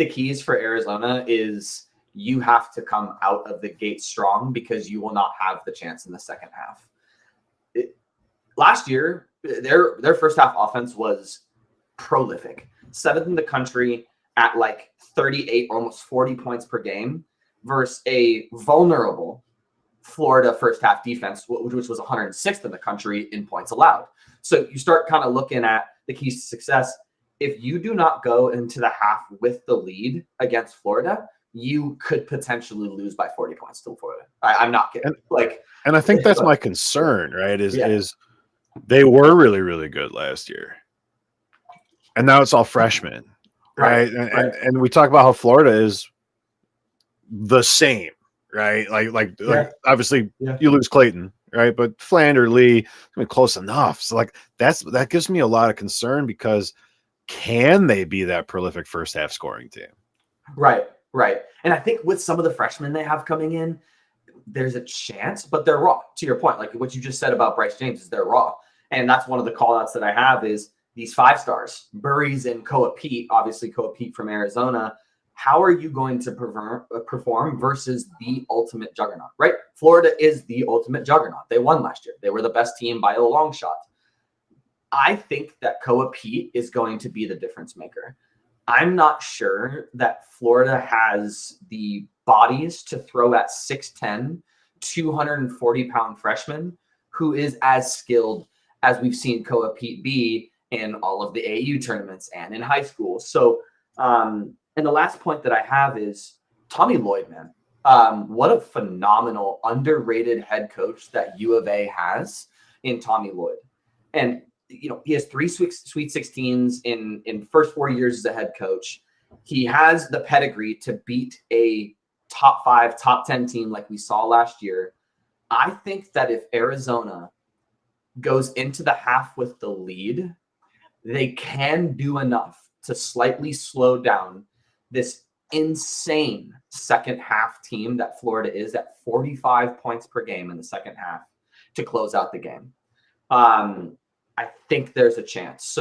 the keys for Arizona is you have to come out of the gate strong because you will not have the chance in the second half. Last year, their first half offense was prolific. 7th in the country at like 38, almost 40 points per game versus a vulnerable Florida first half defense, which was 106th in the country in points allowed. So you start kind of looking at the keys to success. If you do not go into the half with the lead against Florida, you could potentially lose by 40 points to Florida. I'm not kidding. And I think that's my concern, right? Is they were really, really good last year. And now it's all freshmen. Right. And we talk about how Florida is the same, right? Like obviously you lose Clayton, right? But Flander, Lee, I mean, close enough. So like that gives me a lot of concern because can they be that prolific first half scoring team? Right. And I think with some of the freshmen they have coming in, there's a chance, but they're raw. To your point, like what you just said about Bryce James, is they're raw. And that's one of the call outs that I have is these 5 stars, Burries and Koa Pete, obviously Koa Pete from Arizona. How are you going to perform versus the ultimate juggernaut, right? Florida is the ultimate juggernaut. They won last year. They were the best team by a long shot. I think that Koa Pete is going to be the difference maker. I'm not sure that Florida has the bodies to throw at 6'10", 240-pound freshman who is as skilled as we've seen Koa Pete be in all of the AU tournaments and in high school. So, and the last point that I have is Tommy Lloyd, man. What a phenomenal, underrated head coach that U of A has in Tommy Lloyd. And, he has 3 Sweet 16s in first 4 years as a head coach. He has the pedigree to beat a top 5, top 10 team like we saw last year. I think that if Arizona goes into the half with the lead, they can do enough to slightly slow down this insane second half team that Florida is at 45 points per game in the second half to close out the game. I think there's a chance. So